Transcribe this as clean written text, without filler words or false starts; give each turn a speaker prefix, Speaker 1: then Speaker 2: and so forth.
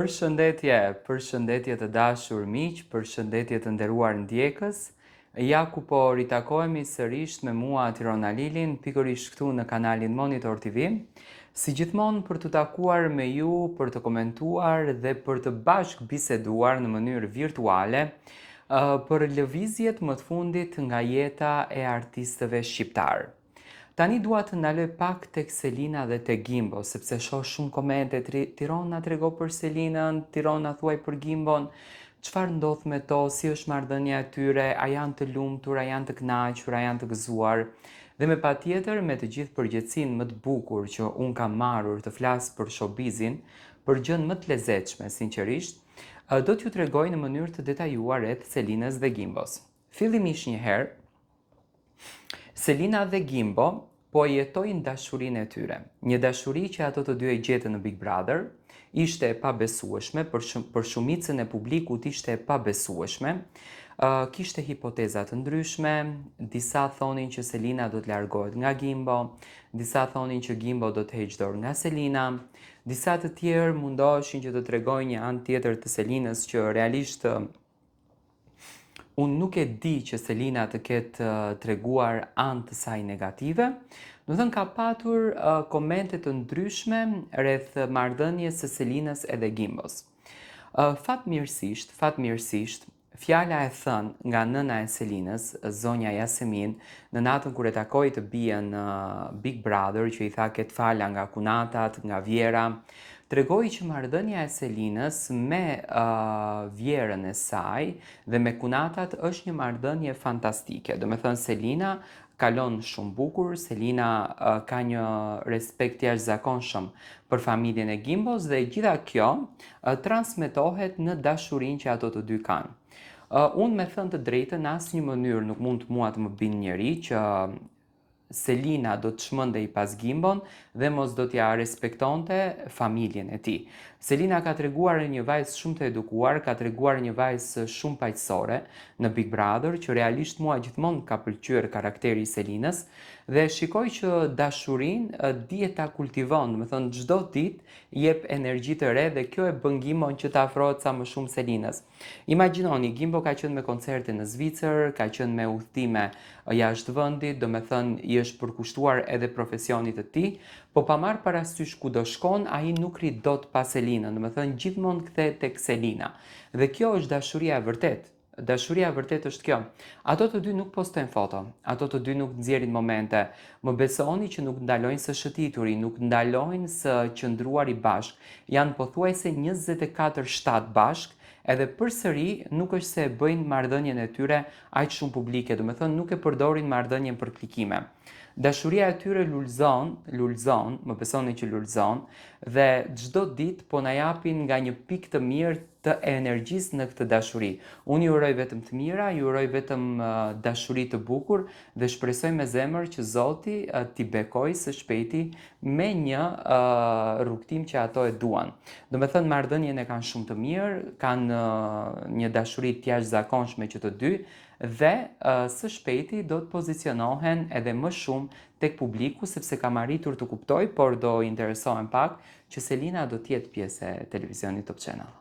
Speaker 1: Përshëndetje të dashur miq, përshëndetje të nderuar ndjekës. Ja ku po ritakohemi sërish me mua Tirona Lilin, pikërisht këtu në kanalin Monitor TV, si gjithmonë për të takuar me ju, për të komentuar dhe për të bashkë biseduar në mënyrë virtuale për lëvizjet më të fundit nga jeta e artistëve shqiptarë. Tani dua të ndaloj pak tek Selina dhe tek Gimbo, sepse shoh shumë komente, Tirona trego për Selinën, Tirona thuaj për Gimbon, çfarë ndodh me to, si është marrëdhënia e tyre, a janë të lumtur, a janë të kënaqur, a janë të gëzuar. Dhe me patjetër me të gjithë përgjegjësinë më të bukur që un kam marrur të flas për showbizin, për gjën më të lezetshme sinqerisht, do t'ju tregoj në mënyrë të detajuar rreth Selinës dhe Gimbos. Fillimisht një herë, Selina dhe Gimbo po jetojnë dashurinë e tyre. Një dashuri që ato të dy e gjetën në Big Brother, ishte e pabesueshme, për shumicën e publikut ishte e pabesueshme, kishte hipoteza të ndryshme, disa thonin që Selina do të largohet nga Gimbo, disa thonin që Gimbo do të heqë dorë nga Selina, disa të tjerë mundoheshin që të tregojnë një anë tjetër të Selinës që realisht unë nuk e di që Selina të ketë treguar anë të saj negative, do thënë ka patur komente të ndryshme rreth marrëdhënies së Selinës edhe Gimbos. Fatmirësisht, fjala e thënë nga nëna e Selinës, zonja Yasemin, në natën kur e takoi të bien në Big Brother, që i tha ketë fala nga kunatat, nga vjera, tregoi që marrëdhënia e Selinës me vjerën e saj dhe me kunatat është një marrëdhënie fantastike. Do me thënë Selina kalon shumë bukur, Selina ka një respekt jashtëzakonshëm për familjen e Gimbos dhe gjitha kjo transmetohet në dashurinë që ato të dy kanë. Unë me thënë të drejtën në asnjë mënyrë nuk mund mua të më bindë njëri që Selina do të shmëndej pas Gimbon dhe mos do t'ja respektonte familjen e tij. Selina ka treguar një vajzë shumë të edukuar, ka treguar një vajzë shumë paqësore në Big Brother, që realisht mua gjithmonë ka pëlqyer karakteri i Selinës dhe shikoj që dashurinë dihet ta kultivon, do të thënë çdo ditë jep energji të re dhe kjo e bën Gimbon që të afrohet sa më shumë Selinës. Imagjinoni, Gimbo ka qenë me koncerte në Zvicër, ka qenë me udhëtime jashtë vendit, do me thënë i është përkushtuar edhe profesionit të tij, po pa marrë parasysh ku do shkon, ai nuk rrit dot pa Selinën, do me thënë gjithmonë kthehet tek Selina. Dhe kjo është dashuria e vërtetë. Dashuria e vërtetë është kjo. Ato të dy nuk postojnë foto, ato të dy nuk nxjerrin momente. Më besoni që nuk ndalojnë së shëtituri, nuk ndalojnë së qëndruari bashk. Janë pothuajse 24/7 bashk, edhe përsëri nuk është se e bëjnë marrëdhënien e tyre aq shumë publike, do me thënë nuk e përdorin marrëdhënien për klikime. Dashuria e tyre lulzon, më besoni që lulzon, dhe çdo ditë po na japin nga një pikë të mirë të energjisë në këtë dashuri. Unë ju uroj vetëm të mira, ju uroj vetëm dashuri të bukur dhe shpresoj me zemër që Zoti t'i bekojë së shpejti me një rrugtim që ato e duan. Do me thënë marrëdhënien e kanë shumë të mirë, kanë një dashuri të jashtëzakonshme që të dy dhe së shpejti do të pozicionohen edhe më shumë tek publiku, sepse kam arritur të kuptoj, por do interesohem pak, që Selina do t'jetë pjesë e televizionit Top Channel.